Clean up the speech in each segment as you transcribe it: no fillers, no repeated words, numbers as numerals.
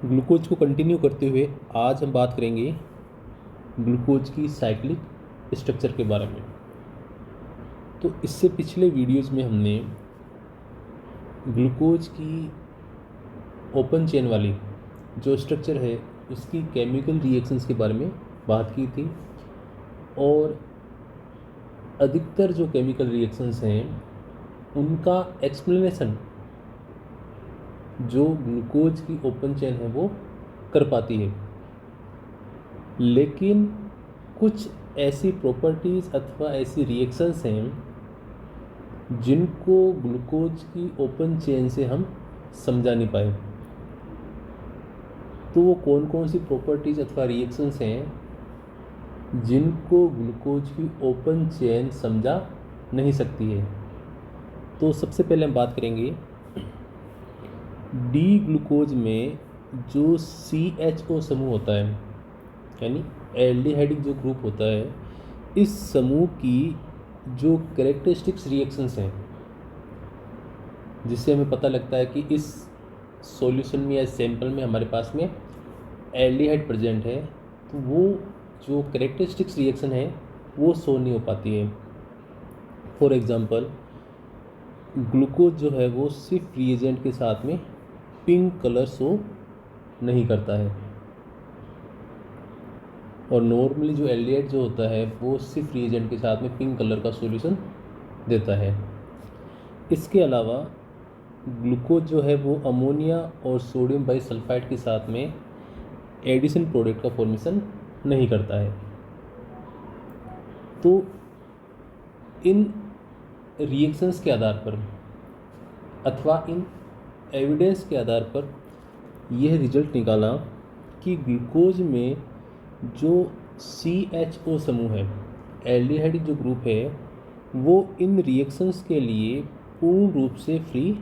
Glucose को continue करते हुए आज हम बात करेंगे ग्लूकोज की साइक्लिक स्ट्रक्चर के बारे में। तो इससे पिछले वीडियोज़ में हमने ग्लूकोज की ओपन चेन वाली जो स्ट्रक्चर है उसकी केमिकल रिएक्शंस के बारे में बात की थी, और अधिकतर जो केमिकल रिएक्शंस हैं उनका एक्सप्लेनेशन जो ग्लूकोज की ओपन चेन है वो कर पाती है। लेकिन कुछ ऐसी प्रॉपर्टीज़ अथवा ऐसी रिएक्शंस हैं जिनको ग्लूकोज की ओपन चेन से हम समझा नहीं पाए। तो वो कौन कौन सी प्रॉपर्टीज़ अथवा रिएक्शंस हैं जिनको ग्लूकोज की ओपन चेन समझा नहीं सकती है। तो सबसे पहले हम बात करेंगे डी ग्लूकोज में जो CHO समूह होता है, यानी एल्डिहाइडिक जो ग्रुप होता है, इस समूह की जो कैरेक्टरिस्टिक्स रिएक्शंस हैं जिससे हमें पता लगता है कि इस सॉल्यूशन में या सैंपल में हमारे पास में एल्डिहाइड प्रेजेंट है, तो वो जो कैरेक्टरिस्टिक्स रिएक्शन है वो शो नहीं हो पाती है। फॉर एग्जांपल ग्लूकोज जो है वो सिर्फ रिएजेंट के साथ में पिंक कलर शो नहीं करता है, और नॉर्मली जो एल्डिहाइड जो होता है वो सिर्फ रिएजेंट के साथ में पिंक कलर का सॉल्यूशन देता है। इसके अलावा ग्लूकोज जो है वो अमोनिया और सोडियम बाइसल्फाइड के साथ में एडिशन प्रोडक्ट का फॉर्मेशन नहीं करता है। तो इन रिएक्शंस के आधार पर अथवा इन एविडेंस के आधार पर यह रिजल्ट निकाला कि ग्लूकोज में जो CHO समूह है, एल्डिहाइड जो ग्रुप है, वो इन रिएक्शंस के लिए पूर्ण रूप से फ्री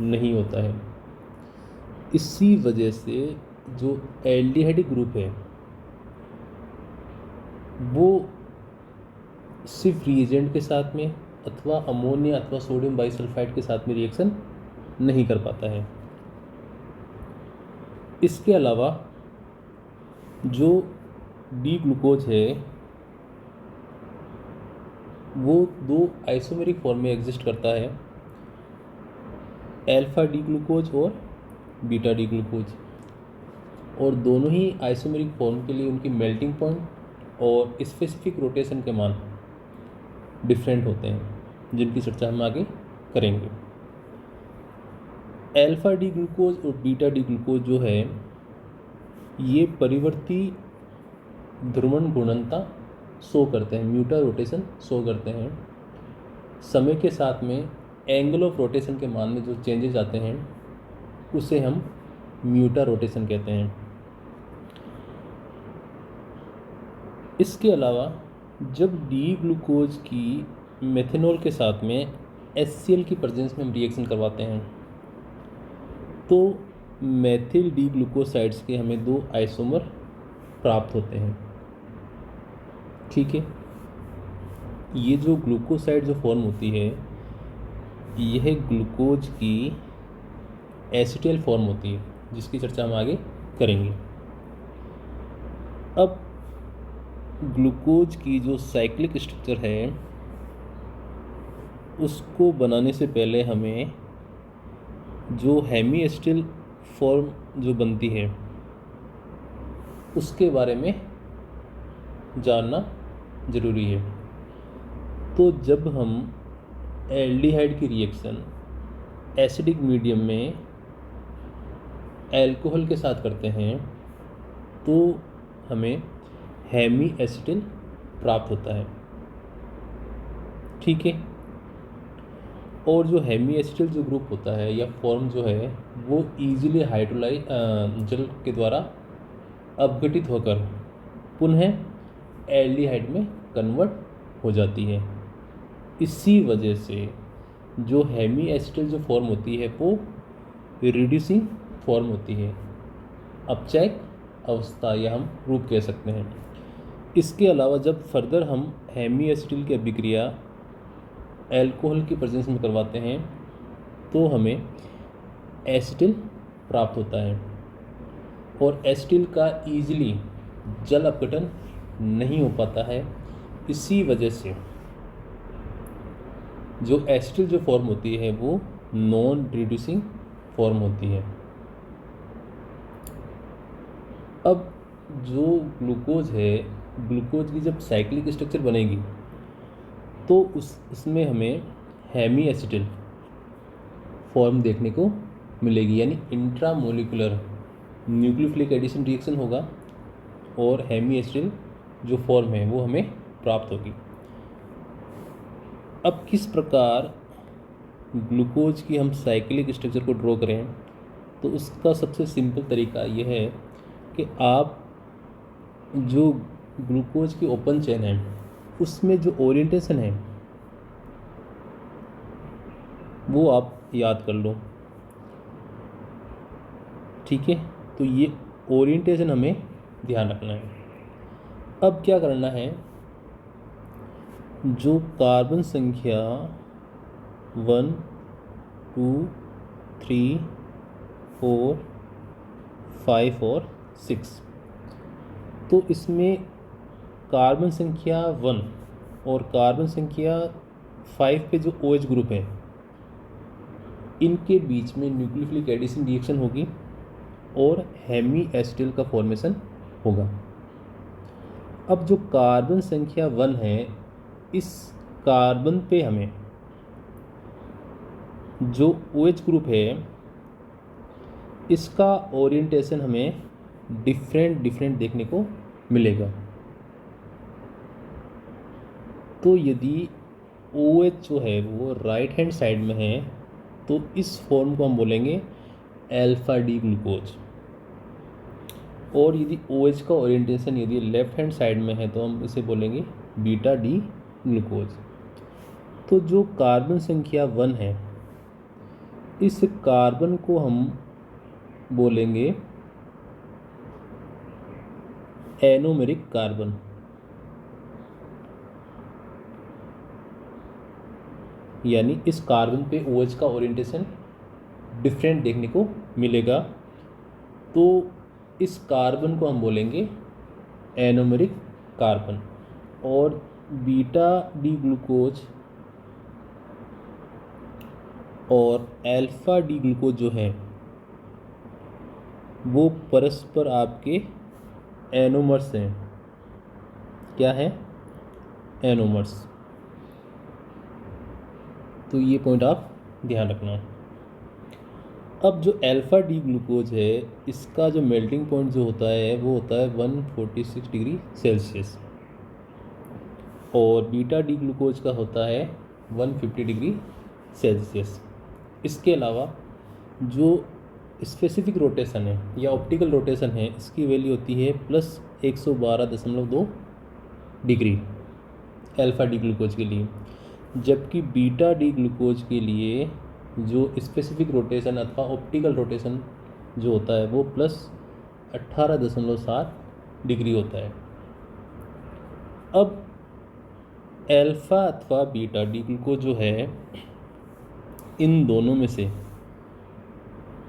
नहीं होता है। इसी वजह से जो एल्डिहाइड ग्रुप है वो सिर्फ रिएजेंट के साथ में अथवा अमोनिया अथवा सोडियम बाइसल्फाइड के साथ में रिएक्शन नहीं कर पाता है। इसके अलावा जो डी ग्लूकोज है वो दो आइसोमेरिक फॉर्म में एग्जिस्ट करता है, अल्फा डी ग्लूकोज और बीटा डी ग्लूकोज, और दोनों ही आइसोमेरिक फॉर्म के लिए उनकी मेल्टिंग पॉइंट और स्पेसिफिक रोटेशन के मान डिफरेंट होते हैं, जिनकी चर्चा हम आगे करेंगे। अल्फा डी ग्लूकोज और बीटा डी ग्लूकोज जो है ये परिवर्ती ध्रुवण घूर्णनता शो करते हैं, म्यूटा रोटेशन शो करते हैं। समय के साथ में एंगल ऑफ रोटेशन के मान में जो चेंजेस आते हैं उसे हम म्यूटा रोटेशन कहते हैं। इसके अलावा जब डी ग्लूकोज की मेथनॉल के साथ में HCl की प्रेजेंस में हम रिएक्शन करवाते हैं तो मेथिल डी ग्लूकोसाइड्स के हमें दो आइसोमर प्राप्त होते हैं। ठीक है, ये जो ग्लूकोसाइड जो फॉर्म होती है यह ग्लूकोज की एसिटाइल फॉर्म होती है, जिसकी चर्चा हम आगे करेंगे। अब ग्लूकोज की जो साइक्लिक स्ट्रक्चर है उसको बनाने से पहले हमें जो हेमी एसिटाइल फॉर्म जो बनती है उसके बारे में जानना ज़रूरी है। तो जब हम एल्डिहाइड की रिएक्शन एसिडिक मीडियम में अल्कोहल के साथ करते हैं तो हमें हेमी एसिटाइल प्राप्त होता है। ठीक है, और जो हेमी एसिटाइल जो ग्रुप होता है या फॉर्म जो है वो ईजिली हाइड्रोलाइज जल के द्वारा अपघटित होकर पुनः एल्डिहाइड में कन्वर्ट हो जाती है। इसी वजह से जो हेमी एसिटाइल जो फॉर्म होती है वो रिड्यूसिंग फॉर्म होती है, अपचयक अवस्था या हम रूप कह सकते हैं। इसके अलावा जब फर्दर हम हेमी एसिटाइल की अभिक्रिया अल्कोहल की प्रेजेंस में करवाते हैं तो हमें एसिटाइल प्राप्त होता है। और एसिटिल का ईजिली जल अपघटन नहीं हो पाता है। इसी वजह से जो एसिटिल जो फॉर्म होती है वो नॉन रिड्यूसिंग फॉर्म होती है। अब जो ग्लूकोज है, ग्लूकोज की जब साइक्लिक स्ट्रक्चर बनेगी तो उसमें हमें हेमी एसिटिल फॉर्म देखने को मिलेगी, यानी इंट्रामोलिकुलर न्यूक्लियोफिलिक एडिशन रिएक्शन होगा और हेमी एसिटिल जो फॉर्म है वो हमें प्राप्त होगी। अब किस प्रकार ग्लूकोज की हम साइक्लिक स्ट्रक्चर को ड्रॉ करें, तो उसका सबसे सिंपल तरीका यह है कि आप जो ग्लूकोज की ओपन चेन है उसमें जो ओरिएंटेशन है वो आप याद कर लो, ठीक है। तो ये ओरिएंटेशन हमें ध्यान रखना है। अब क्या करना है, जो कार्बन संख्या 1, 2, 3, 4, 5 और 6, तो इसमें कार्बन संख्या 1 और कार्बन संख्या 5 पे जो OH ग्रुप है इनके बीच में न्यूक्लियोफिलिक एडिशन रिएक्शन होगी और हेमी एसिटिल का फॉर्मेशन होगा। अब जो कार्बन संख्या 1 है, इस कार्बन पे हमें जो OH ग्रुप है इसका ओरिएंटेशन हमें डिफरेंट देखने को मिलेगा। तो यदि OH जो है वो राइट हैंड साइड में है तो इस फॉर्म को हम बोलेंगे अल्फा डी ग्लूकोज, और यदि OH का ओरिएंटेशन यदि लेफ्ट हैंड साइड में है तो हम इसे बोलेंगे बीटा डी ग्लूकोज। तो जो कार्बन संख्या 1 है इस कार्बन को हम बोलेंगे एनोमेरिक कार्बन, यानी इस कार्बन पे OH का ओरिएंटेशन डिफरेंट देखने को मिलेगा। तो इस कार्बन को हम बोलेंगे एनोमेरिक कार्बन, और बीटा डी ग्लूकोज और अल्फा डी ग्लूकोज जो है वो परस्पर आपके एनोमर्स हैं। क्या है? एनोमर्स। तो ये पॉइंट आप ध्यान रखना। अब जो अल्फा डी ग्लूकोज है इसका जो मेल्टिंग पॉइंट जो होता है वो होता है 146 डिग्री सेल्सियस, और बीटा डी ग्लूकोज का होता है 150 डिग्री सेल्सियस। इसके अलावा जो स्पेसिफिक रोटेशन है या ऑप्टिकल रोटेशन है इसकी वैल्यू होती है plus 112.2 degree alpha D glucose के लिए, जबकि बीटा डी ग्लूकोज के लिए जो स्पेसिफिक रोटेशन अथवा ऑप्टिकल रोटेशन जो होता है वो प्लस 18.7 डिग्री होता है। अब अल्फा अथवा बीटा डी ग्लूकोज जो है इन दोनों में से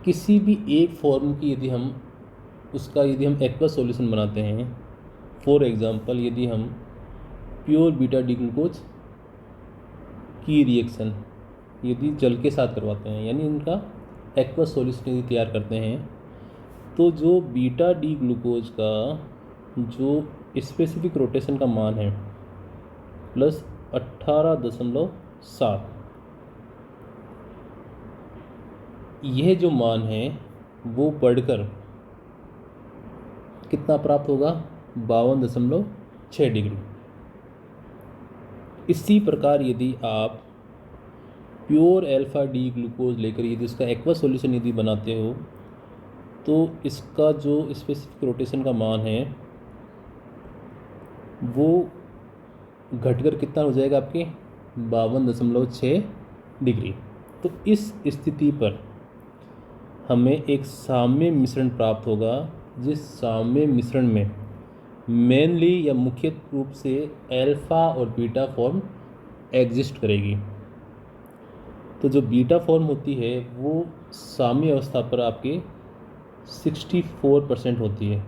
किसी भी एक फॉर्म की यदि हम एक्वस सॉल्यूशन बनाते हैं, फॉर एग्जांपल यदि हम प्योर बीटा डी ग्लूकोज की रिएक्शन यदि जल के साथ करवाते हैं, यानी इनका एक्वस सॉल्यूशन यदि तैयार करते हैं, तो जो बीटा डी ग्लूकोज का जो स्पेसिफिक रोटेशन का मान है प्लस 18.7, यह जो मान है वो बढ़कर कितना प्राप्त होगा? 52.6 डिग्री। इसी प्रकार यदि आप प्योर अल्फा डी ग्लूकोज लेकर यदि उसका एक्वस सॉल्यूशन यदि बनाते हो तो इसका जो स्पेसिफिक रोटेशन का मान है वो घटकर कितना हो जाएगा? आपके 52.6 डिग्री। तो इस स्थिति पर हमें एक साम्य मिश्रण प्राप्त होगा, जिस साम्य मिश्रण में मेनली या मुख्य रूप से अल्फा और बीटा फॉर्म एग्जिस्ट करेगी। तो जो बीटा फॉर्म होती है वो साम्य अवस्था पर आपके 64% होती है,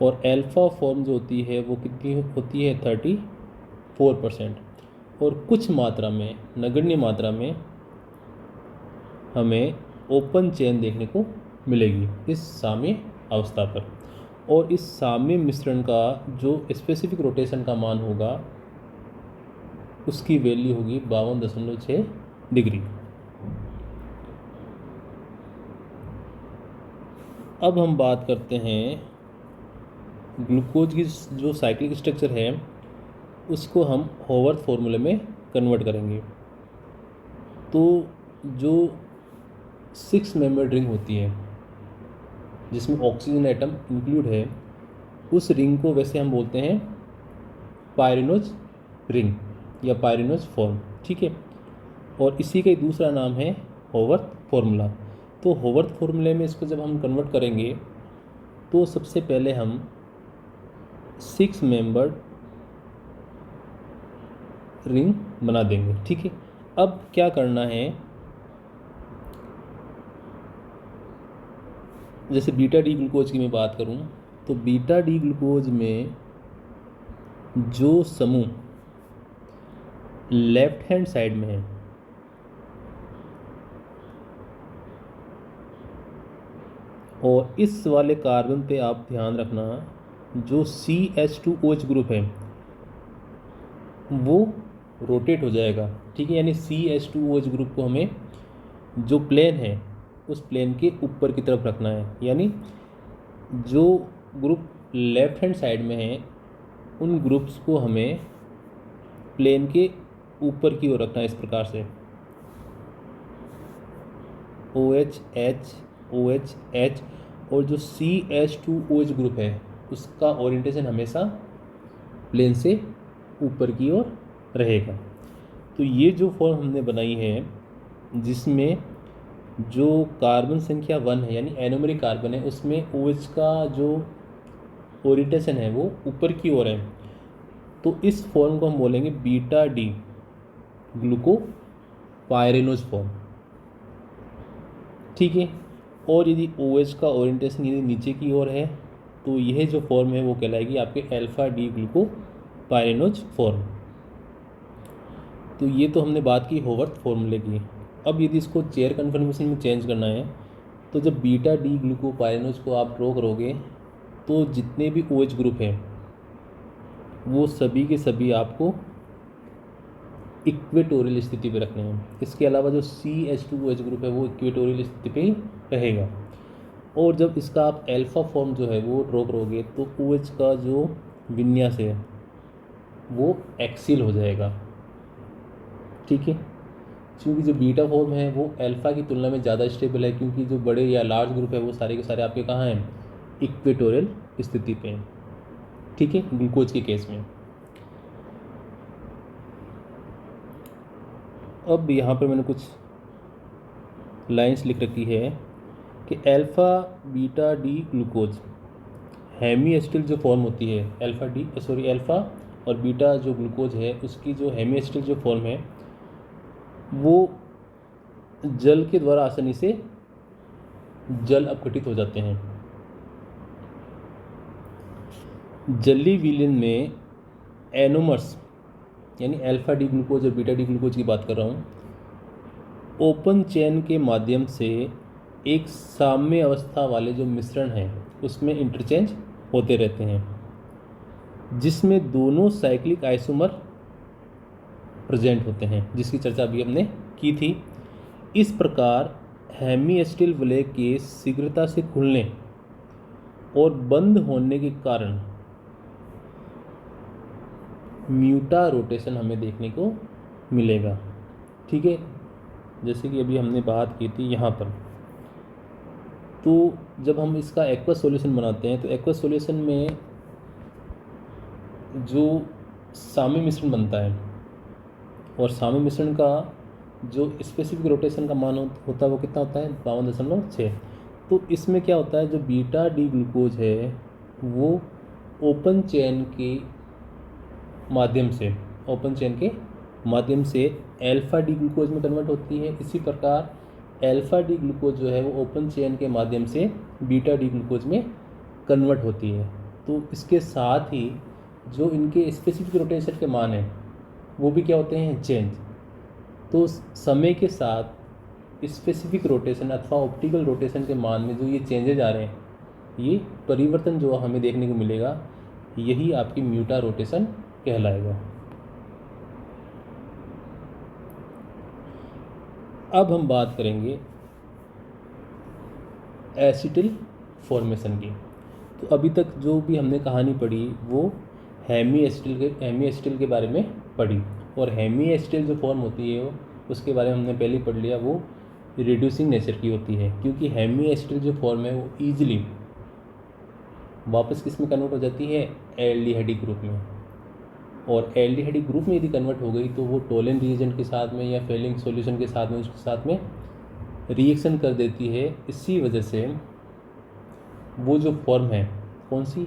और अल्फ़ा फॉर्म जो होती है वो कितनी होती है 34%। और कुछ मात्रा में, नगण्य मात्रा में हमें ओपन चेन देखने को मिलेगी इस साम्य अवस्था पर। और इस साम्य मिश्रण का जो स्पेसिफिक रोटेशन का मान होगा उसकी वैल्यू होगी 52.6 डिग्री। अब हम बात करते हैं ग्लूकोज की जो साइक्लिक स्ट्रक्चर है उसको हम होवर्थ फॉर्मूले में कन्वर्ट करेंगे। तो जो 6 मेंबर्ड रिंग होती है जिसमें ऑक्सीजन एटम इंक्लूड है, उस रिंग को वैसे हम बोलते हैं पायरिनोज रिंग या पायरिनोज फॉर्म, ठीक है। और इसी का दूसरा नाम है होवर्थ फॉर्मूला। तो होवर्थ फॉर्मूले में इसको जब हम कन्वर्ट करेंगे तो सबसे पहले हम 6 मेंबर्ड रिंग बना देंगे, ठीक है। अब क्या करना है, जैसे बीटा डी ग्लूकोज की मैं बात करूं तो बीटा डी ग्लूकोज में जो समूह लेफ्ट हैंड साइड में है और इस वाले कार्बन पे आप ध्यान रखना, जो CH2OH ग्रुप है वो रोटेट हो जाएगा, ठीक है। यानी CH2OH ग्रुप को हमें जो प्लेन है उस प्लेन के ऊपर की तरफ रखना है। यानी जो ग्रुप लेफ्ट हैंड साइड में है उन ग्रुप्स को हमें प्लेन के ऊपर की ओर रखना है, इस प्रकार से OH H OH H। और जो CH2OH ग्रुप है उसका ओरिएंटेशन हमेशा प्लेन से ऊपर की ओर रहेगा। तो ये जो फॉर्म हमने बनाई है जिसमें जो कार्बन संख्या 1 है यानी एनोमेरिक कार्बन है उसमें OH का जो ओरिएंटेशन है वो ऊपर की ओर है, तो इस फॉर्म को हम बोलेंगे बीटा डी ग्लूको पायरेनोज फॉर्म, ठीक है। और यदि OH का ओरिएंटेशन यदि नीचे की ओर है तो यह जो फॉर्म है वो कहलाएगी आपके अल्फा डी ग्लूको पायरेनोज फॉर्म। तो ये तो हमने बात की होवर्थ फॉर्मूले की। अब यदि इसको चेयर कन्फर्मेशन में चेंज करना है तो जब बीटा डी ग्लूको पायरेनोज को आप ड्रॉ करोगे तो जितने भी OH ग्रुप हैं वो सभी के सभी आपको इक्वेटोरियल स्थिति पे रखने हैं। इसके अलावा जो CH2OH ग्रुप है वो इक्वेटोरियल स्थिति पे ही रहेगा। और जब इसका आप अल्फा फॉर्म जो है वो ड्रॉ करोगे तो OH का जो विन्यास है वो एक्सियल हो जाएगा, ठीक है। क्योंकि जो बीटा फॉर्म है वो अल्फा की तुलना में ज़्यादा स्टेबल है, क्योंकि जो बड़े या लार्ज ग्रुप है वो सारे के सारे आपके कहाँ हैं, इक्वेटोरियल स्थिति पे हैं, ठीक है, ग्लूकोज के केस में। अब यहाँ पर मैंने कुछ लाइंस लिख रखी है कि alpha beta D glucose hemiacetal जो फॉर्म होती है, अल्फ़ा और बीटा जो ग्लूकोज है उसकी जो हेमी एसिटिल जो फॉर्म है वो जल के द्वारा आसानी से जल अपघटित हो जाते हैं। जली विलयन में एनोमर्स यानी अल्फ़ा डी ग्लूकोज और बीटा डी ग्लूकोज की बात कर रहा हूँ, ओपन चेन के माध्यम से एक साम्य अवस्था वाले जो मिश्रण हैं उसमें इंटरचेंज होते रहते हैं, जिसमें दोनों साइक्लिक आइसोमर प्रेजेंट होते हैं, जिसकी चर्चा अभी हमने की थी। इस प्रकार हेमी एसिटिल वलय के शीघ्रता से खुलने और बंद होने के कारण म्यूटा रोटेशन हमें देखने को मिलेगा, ठीक है, जैसे कि अभी हमने बात की थी यहाँ पर। तो जब हम इसका एक्वस सॉल्यूशन बनाते हैं तो एक्वस सॉल्यूशन में जो साम्य मिश्रण बनता है और साम्य मिश्रण का जो स्पेसिफिक रोटेशन का मान होता है वो कितना होता है, 52.6। तो इसमें क्या होता है, जो बीटा डी ग्लूकोज है वो ओपन चेन के माध्यम से अल्फ़ा डी ग्लूकोज में कन्वर्ट होती है। इसी प्रकार अल्फ़ा डी ग्लूकोज जो है वो ओपन चेन के माध्यम से बीटा डी ग्लूकोज में कन्वर्ट होती है। तो इसके साथ ही जो इनके स्पेसिफिक रोटेशन के मान हैं वो भी क्या होते हैं, चेंज। तो समय के साथ स्पेसिफिक रोटेशन अथवा ऑप्टिकल रोटेशन के मान में जो ये चेंजेज आ रहे हैं, ये परिवर्तन जो हमें देखने को मिलेगा, यही आपकी म्यूटा रोटेशन कहलाएगा। अब हम बात करेंगे एसिटिल फॉर्मेशन की। तो अभी तक जो भी हमने कहानी पढ़ी वो हेमी एसिटिल के बारे में पढ़ी, और हेमी एसिटिल जो फॉर्म होती है उसके बारे में हमने पहले ही पढ़ लिया, वो रिड्यूसिंग नेचर की होती है, क्योंकि हेमी एसिटिल जो फॉर्म है वो ईजिली वापस किस में कन्वर्ट हो जाती है, एल्डिहाइडिक ग्रुप में। और एल्डिहाइडिक ग्रुप में यदि कन्वर्ट हो गई तो वो टोलेन रिएजेंट के साथ में या फेलिंग सॉल्यूशन के साथ में उसके साथ में रिएक्शन कर देती है। इसी वजह से वो जो फॉर्म है, कौन सी,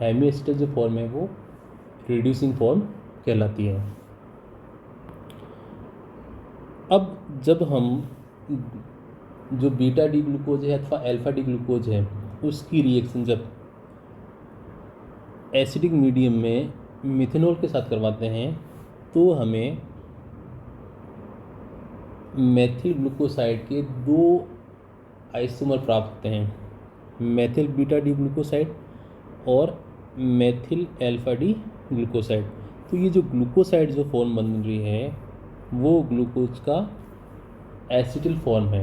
हेमी एसिटिल जो फॉर्म है वो रिड्यूसिंग फॉर्म कहलाती है। अब जब हम जो बीटा डी ग्लूकोज है अथवा अल्फा डी ग्लूकोज है उसकी रिएक्शन जब एसिडिक मीडियम में मिथेनॉल के साथ करवाते हैं तो हमें मेथिल ग्लूकोसाइड के 2 आइसोमर प्राप्त होते हैं, मेथिल बीटा डी ग्लूकोसाइड और मेथिल अल्फा डी ग्लूकोसाइड। तो ये जो ग्लूकोसाइड जो फॉर्म बन रही है वो ग्लूकोज का एसिटिल फॉर्म है,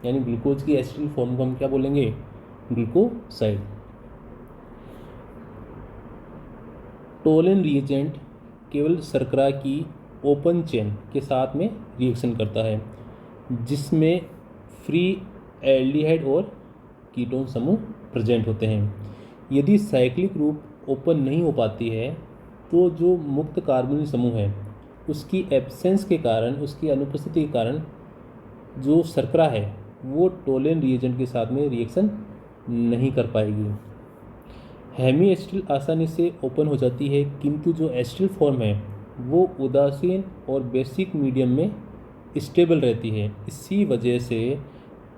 यानी ग्लूकोज की एसिटिल फॉर्म को हम क्या बोलेंगे, ग्लूकोसाइड। टोलेन रिएजेंट केवल शर्करा की ओपन चेन के साथ में रिएक्शन करता है जिसमें फ्री एल्डिहाइड और कीटोन समूह प्रेजेंट होते हैं। यदि साइक्लिक ग्रुप ओपन नहीं हो पाती है तो जो मुक्त कार्बोनिल समूह है उसकी एब्सेंस के कारण, उसकी अनुपस्थिति के कारण जो शर्करा है वो टोलेन रिएजेंट के साथ में रिएक्शन नहीं कर पाएगी। हेमी एसिटिल आसानी से ओपन हो जाती है, किंतु जो एसिटिल फॉर्म है वो उदासीन और बेसिक मीडियम में स्टेबल रहती है। इसी वजह से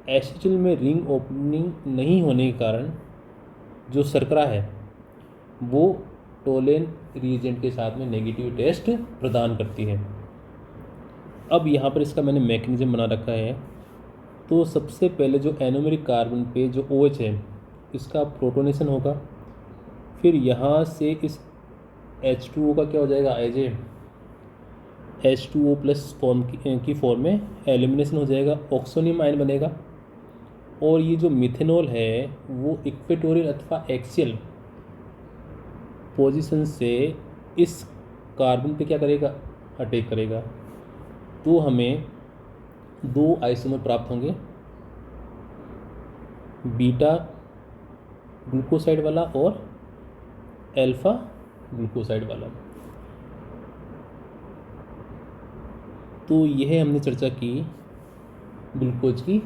एसिटिल में रिंग ओपनिंग नहीं होने के कारण जो शर्करा है वो टोलेन रिएजेंट के साथ में नेगेटिव टेस्ट प्रदान करती है। अब यहाँ पर इसका मैंने मैकेनिज्म बना रखा है। तो सबसे पहले जो एनोमेरिक कार्बन पे जो OH है इसका प्रोटोनेशन होगा, फिर यहाँ से इस H2O का क्या हो जाएगा, as a H2O plus form की फॉर्म में एलिमिनेशन हो जाएगा, ऑक्सोनियम आयन बनेगा। और ये जो मिथेनॉल है वो इक्वेटोरियल अथवा एक्सियल पोजीशन से इस कार्बन पे क्या करेगा, अटैक करेगा। तो हमें 2 आइसोमर प्राप्त होंगे, बीटा ग्लूकोसाइड वाला और अल्फा ग्लूकोसाइड वाला। तो यह हमने चर्चा की ग्लूकोज की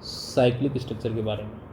साइक्लिक स्ट्रक्चर के बारे में।